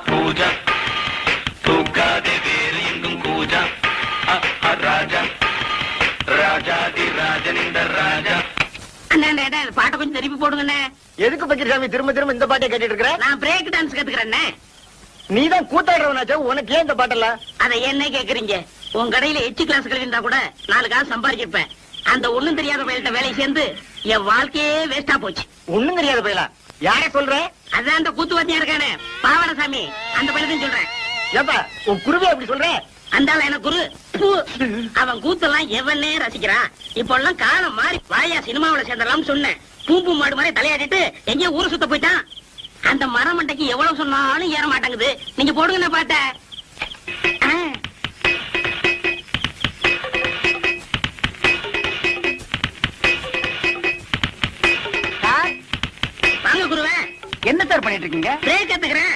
பூஜா தூக்காதே வேறு எங்கும் கூஜா ராஜா ராஜாதி ராஜன் இந்த ராஜா. அண்ணே பாட்டை கொஞ்சம் திருப்பி போடுங்கண்ணே. எதுக்கு பக்கிரசாமி திரும்ப திரும்ப இந்த பாட்டை கேட்டுட்டு இருக்கிற? நான் பிரேக் டான்ஸ் கத்துக்கிறேன்னே. நீதான் கூத்தாடுறவனாச்சா, உனக்கு ஏன் இந்த பாட்டெல்லாம்? அதை என்ன கேக்குறீங்க? உன் கடையில எச்சு கிளாஸ் கழிந்தா கூட 4 காசு சம்பாதிச்சிருப்பேன். அந்த ஒண்ணும் தெரியாத பயில்கிட்ட வேலை சேர்ந்து என் வாழ்க்கையே வேஸ்டா போச்சு. ஒண்ணும் தெரியாத பயிலா? யார சொல்ற? அதான் அந்த கூத்துவாத்தியா இருக்கானே பாவனசாமி, அந்த பயிலத்தையும் சொல்றேன். ஏப்பா உன் குருவே அப்படி சொல்ற? அந்தால எனக்கு குரு. அவன் கூத்தெல்லாம் எவனே ரசிக்கிறான். இப்ப எல்லாம் காலம் மாறி வாயா சினிமாவில சேர்ந்தலாம் சொன்னேன். பூம்பு மாடு மாதிரி தலையாடிட்டு எங்கேயோ ஊரு சுத்த போயிட்டான். அந்த மரமண்டைக்கு எவ்வளவு சொன்னாலும் ஏற மாட்டேங்குது. நீங்க போடுங்க பாட்ட. வாங்க குருவே. என்ன சார் பண்ணிட்டு இருக்கீங்க? பிரேக் கத்துக்கிறேன்.